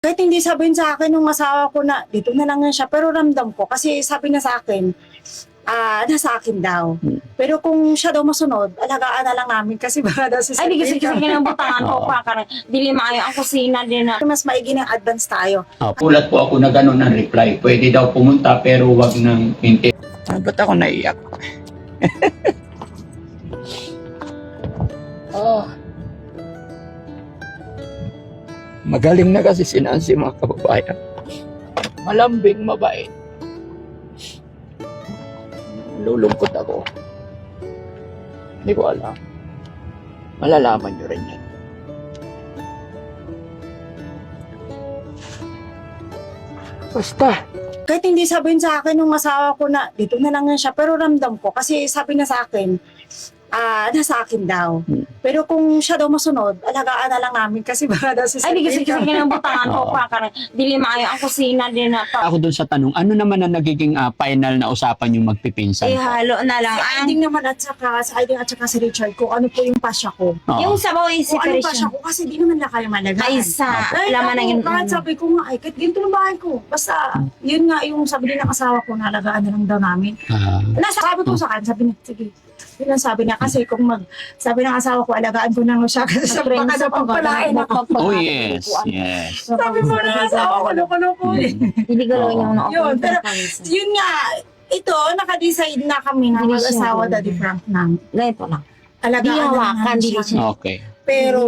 Kahit hindi sabihin sa akin nung asawa ko na dito na lang yan siya, pero ramdam ko. Kasi sabi na sa akin, nasa akin daw. Pero kung siya daw masunod, alagaan na lang namin kasi baka daw sa Ay, di kasi kinabutangan ko pa. Karang dili maayo ang kusina din na. mas maigi ng advance tayo. Ulat po ako na gano'n ang reply. Pwede daw pumunta pero wag nang hintay. Ba't ako naiyak? Magaling na kasi si Nancy, mga kababayan. Malambing, mabait. Lulungkot ako. Hindi ko alam. Malalaman nyo rin yan. Basta. Kahit hindi sabihin sa akin nung asawa ko na dito na lang yan siya, pero ramdam ko. Kasi sabi na sa akin, nasa akin daw. Pero kung siya daw masunod, alagaan na lang namin kasi baka daw sa Ay, di kasi kinabutangan ko pa. Karang dili maayo ang kusina din na. Ako dun sa tanong, ano naman ang nagiging final na usapan yung magpipinsan? Ihalo na lang Sa ang Aiding naman at saka si Richard ko, ano po yung pasya ko. Oo. yung sabaw is Kung ano pasya separation. ko kasi di naman na kayo malagaan. Ay, sa Ay, laman ng ako, kahit sabi ko nga, ay, kahit ganito ng bahay ko. Basta, yun nga yung sabi din ng asawa ko, nalagaan na lang daw namin. Sabi ko sa kanya, sabi niya, sige. Yun ang sabi niya, kasi kung sabi ng asawa ko, alagaan ko na lang siya kasi sa baka na pagpalain ako. Oh, yes. Yes. Sabi mo na asawa ko, loko-loko eh. Hindi ko yung Yun, pero yun nga, ito, nakadecide na kami na Hindi siya. mag-asawa, Daddy Frank, na ganito lang. Di alagaan na lang hawakan, namin di siya. siya. Okay. Pero,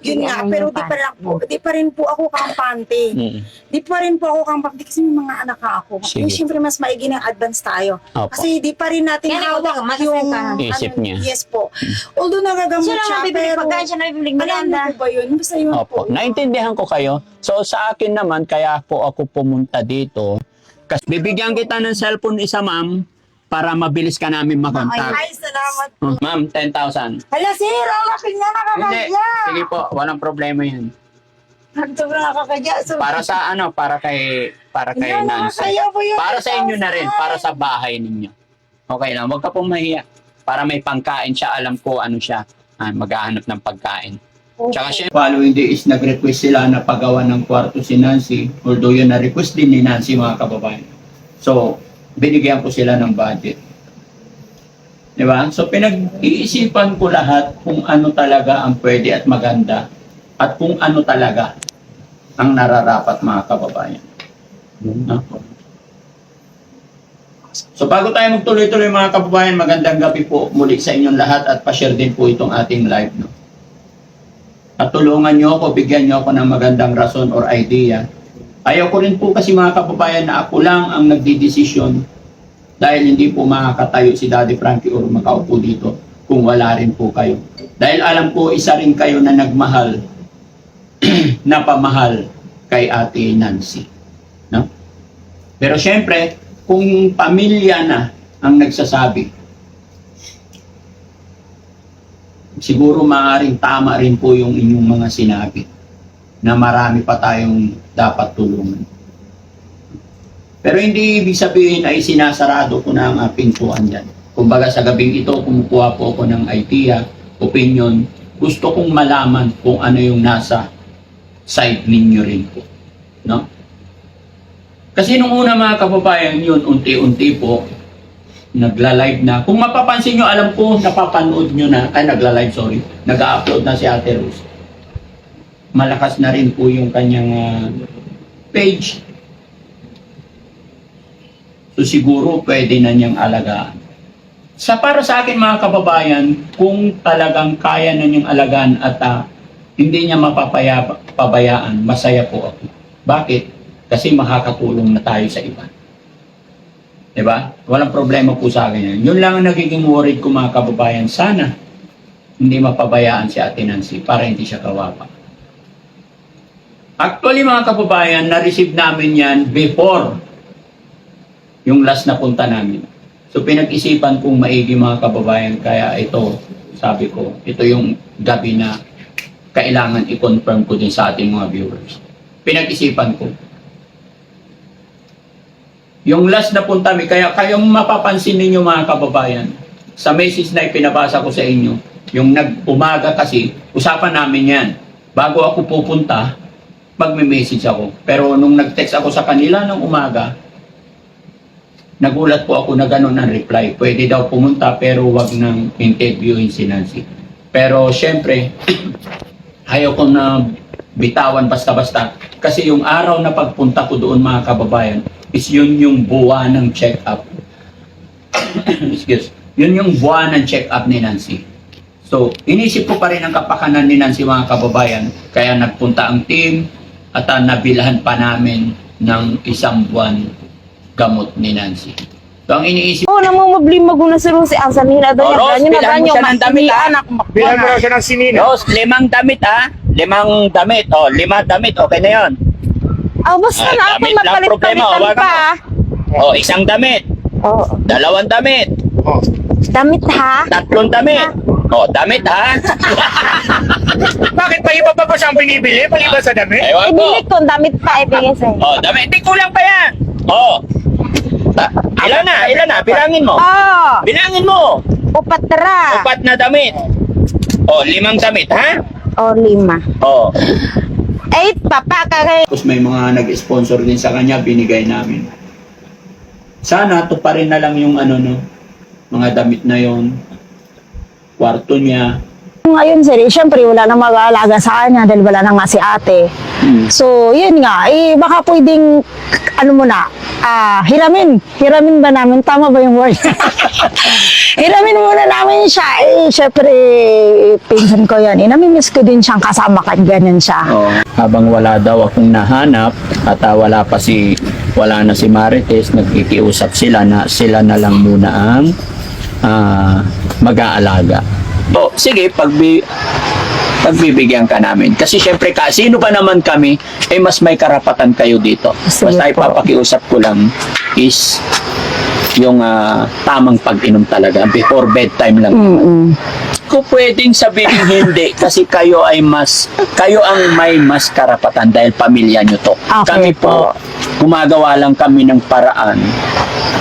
yun nga, Hindi pero ako di pa rin po ako kampante. Di pa rin po ako kampante kasi may mga anak ako. Sige. Eh, siyempre, mas maigi ng advance tayo. Opo. Kasi di pa rin natin Yan, hawak ikaw, yung... Isip niya. Yes po. Although nagagamot Siya lang siya, mabibili pero... pagkain, siya lang mabibili Alam merienda. mo po ba yun? Basta yun po. Opo. Naintindihan ko kayo. So sa akin naman, kaya po ako pumunta dito. Kasi bibigyan kita ng cellphone isa, ma'am, para mabilis ka namin makontak. Ay, salamat. Ma'am, 10,000. Hala, sir, alapin nga Hindi. nakakadya. Sige po, walang problema yan. Sobrang nakakadya. Para sa ano, para kay Nancy. Kaya po yun. Para sa inyo na rin, para sa bahay ninyo. Okay lang, huwag ka pong mahiya. Para may pangkain siya, alam ko ano siya, maghahanap ng pagkain. Tsaka siya, following days, nag-request sila na pagawa ng kwarto si Nancy. Although yun na-request din ni Nancy, mga kababayan. So, binigyan ko sila ng budget. Di ba? So, pinag-iisipan ko lahat kung ano talaga ang pwede at maganda at kung ano talaga ang nararapat, mga kababayan. No? So, bago tayo magtuloy-tuloy, mga kababayan, magandang gabi po muli sa inyong lahat at pa-share din po itong ating live. No? At tulungan nyo ako, bigyan nyo ako ng magandang rason or idea. Ayaw ko rin po kasi, mga kababayan, na ako lang ang nagdidesisyon dahil hindi po makakatayo si Daddy Frankie or makaupo dito kung wala rin po kayo. Dahil alam ko, isa rin kayo na nagmahal, na pamahal kay Ate Nancy. No? Pero syempre, kung pamilya na ang nagsasabi, siguro maaaring tama rin po yung inyong mga sinabi na marami pa tayong dapat tulungan. Pero hindi ibig sabihin ay sinasarado ko na ang pintuan dyan. Kumbaga sa gabing ito, kumukuha po ako ng idea, opinion. Gusto kong malaman kung ano yung nasa side ninyo rin po. No? Kasi nung una, mga kababayan, yun, unti-unti po, nagla-live na. Kung mapapansin nyo, alam ko, napapanood nyo na, nagla-live, sorry, nag-upload na si Ate Rose. Malakas na rin po yung kanyang page. So siguro pwede na niyang alagaan. Para sa akin, mga kababayan, kung talagang kaya na niyang alagaan at hindi niya mapapabayaan, masaya po ako. Bakit? Kasi makakatulong na tayo sa iba. Diba? Walang problema po sa akin yan. Yun lang ang nagiging worried ko, mga kababayan. Sana hindi mapabayaan si Ate Nancy para hindi siya kawawa. Actually, mga kababayan, na-receive namin yan before yung last na punta namin. So, pinag-isipan kong maigi, mga kababayan, kaya ito, sabi ko, ito yung gabi na kailangan i-confirm ko din sa ating mga viewers. Pinag-isipan ko. Yung last na punta, kaya mapapansin ninyo, mga kababayan, sa message na ipinabasa ko sa inyo, yung nag-umaga kasi, usapan namin yan. Bago ako pupunta, magme-message ako. Pero nung nag-text ako sa kanila nung umaga, nagulat po ako na gano'n ang reply. Pwede daw pumunta pero wag nang interviewin si Nancy. Pero syempre, ayaw ko na bitawan basta-basta. Kasi yung araw na pagpunta ko doon mga kababayan, is yun yung buwan ng check-up. Excuse. Yun yung buwan ng check-up ni Nancy. So, inisip ko pa rin ang kapakanan ni Nancy mga kababayan. Kaya nagpunta ang team at nabilhan pa namin ng 1 buwan gamot ni Nancy. So, ang iniisip Oo, namumubli maguna si Rosie. Asa nila doon. Rose, bilhan mo siya ng damit, ha? anak. Bilang mo lang siya ng sinina. Rose, 5 damit ha? 5 damit. O, 5 damit. Okay na yun. Basta Ah, na ako damit lang problema, magpalit-palitan hawakan pa. O, 1 damit. Oo. 2 damit. Oh. Damit ha? 3 damit. O, damit ha? Bakit pa iba pa siyang binibili? Maliban sa damit? Ewan ko. Ibili ko, damit pa ibigay sa'yo. O, damit. Di kulang pa yan. O. Ilan na? Ilan na? Bilangin mo. Oo. Bilangin mo. Upatra. 4 na damit. O, 5 damit ha? O, 5. O. 8 pa kagay. Tapos may mga nag-sponsor din sa kanya, binigay namin. Sana tuparin na lang yung ano no, mga damit na yon, kwarto niya. Ngayon, sir, syempre wala nang mag-aalaga sa kanya dahil wala na nga si ate. So, yun nga, baka pwedeng, ano muna, hiramin. Hiramin ba namin? Tama ba yung word? Hiramin muna namin siya. Syempre, pinsan ko yan. Namimiss ko din siyang kasama ka, ganyan siya. Habang wala daw akong nahanap at wala na si Marites, nagkikiusap sila na lang muna ang mag-aalaga. O, sige, pagbibigyan ka namin. Kasi syempre, sino ba naman kami, mas may karapatan kayo dito. Sige Basta po. ipapakiusap ko lang is yung tamang pag-inom talaga before bedtime lang. Kung pwedeng sabihin hindi kasi kayo ang may mas karapatan dahil pamilya nyo to. Okay Kami po, gumagawa lang kami ng paraan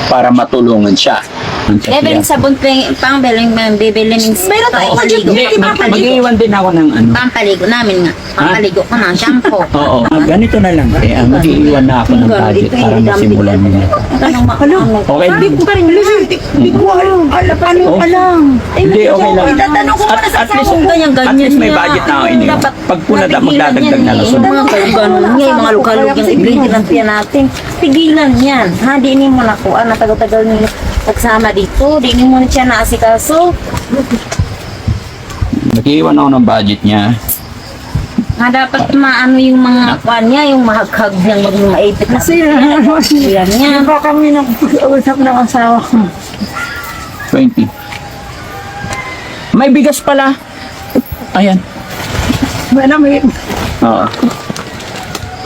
para matulungan siya. Leveling sabon pang bibili ng Meron tayong budget. Hindi, mag-iwan din ako ng ano. Pampaligo namin nga. Pampaligo ko na, shampoo. Oo, ganito na lang. Mag-iwan na ako ng budget para masimulan mo na. Okay? Hindi ko pa rin, hindi ko alam. Paano Oh. alam? Hindi, okay lang. Itatanong ko At muna sa least, asawa ko. at least may budget na ako ini. Pag magdadagdag na lason. Mga kaluganon niya, yung mga lukalug yung ingredient ng tiyan natin. Pigilan yan. Ha, di mo na ko. Tagal-tagal nyo pagsama dito. Di mo na siya naasikaso. Mag-iwan ako ng budget niya. Nga dapat maano yung mga kwan niya, yung mahaghag niyang maging maipit na sila. Yan niya. Hindi pa kami nag-usap ng asawa ko. 20. May bigas pala. Ayan. May Oo.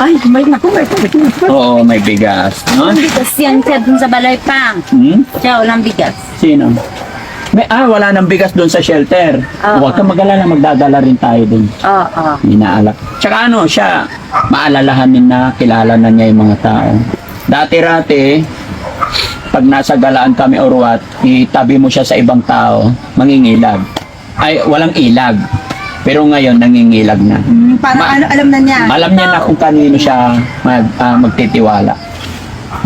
ay, may naku, may pagkakas. Oo, may bigas. No? Bigas yan siya dun sa balay pang. Hmm? Siya, walang bigas. Sino? Wala nang bigas doon sa shelter. Huwag ka mag-alala, magdadala rin tayo doon. Oo. Inaalak. Tsaka siya, maalalahanin na, kilala na niya yung mga tao. Dati-rati, pag nasa galaan kami or what, itabi mo siya sa ibang tao, mangingilag. Walang ilag. Pero ngayon, nangingilag na. Parang alam na niya. Alam niya na kung kanino siya magtitiwala.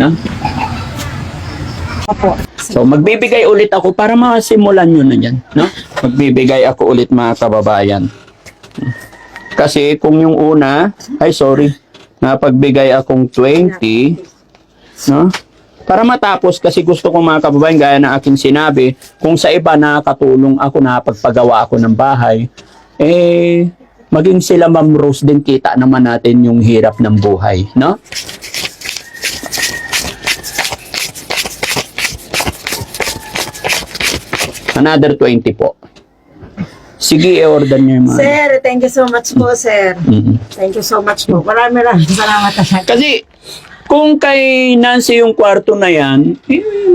No? So, magbibigay ulit ako para masimulan nyo na yan. No? Magbibigay ako ulit mga kababayan. Kasi kung yung una, napagbigay akong 20, no? Para matapos, kasi gusto ko mga kababayan, gaya na aking sinabi, kung sa iba nakakatulong ako, napagpagawa ako ng bahay, maging sila Ma'am Rose din, kita naman natin yung hirap ng buhay, no? Another 20 po. Sige, i-order niyo yung mga... Sir, thank you so much po, sir. Thank you so much po. Maraming salamat na. Kasi, kung kay Nancy yung kwarto na yan,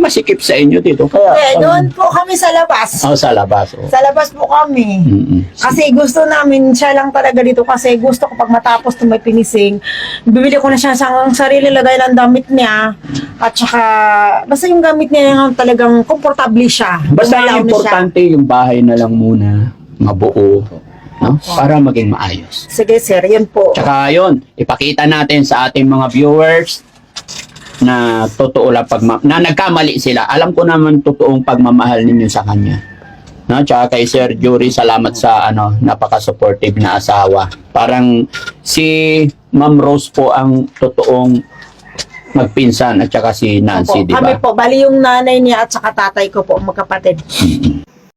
masikip sa inyo dito. Kaya, Doon po kami sa labas. sa labas. Oh. Sa labas po kami. Mm-mm. Kasi gusto namin, siya lang talaga dito kasi gusto ko pag matapos na may pinising, bibili ko na siya sa sarili lagay ng damit niya at saka basta yung gamit niya yung talagang komportable siya. Basta Gumalaw ang na siya. importante yung bahay na lang muna, mabuo. no? Para maging maayos. Sige, sir. Yun po. Tsaka yun, ipakita natin sa ating mga viewers na totoo lang na nagkamali sila. Alam ko naman totoong pagmamahal ninyo sa kanya. No, tsaka kay Sir Jury, salamat sa napaka-supportive na asawa. Parang si Ma'am Rose po ang totoong magpinsan at tsaka si Nancy, Opo, di kami ba? po, bali yung nanay niya at saka tatay ko po, magkapatid.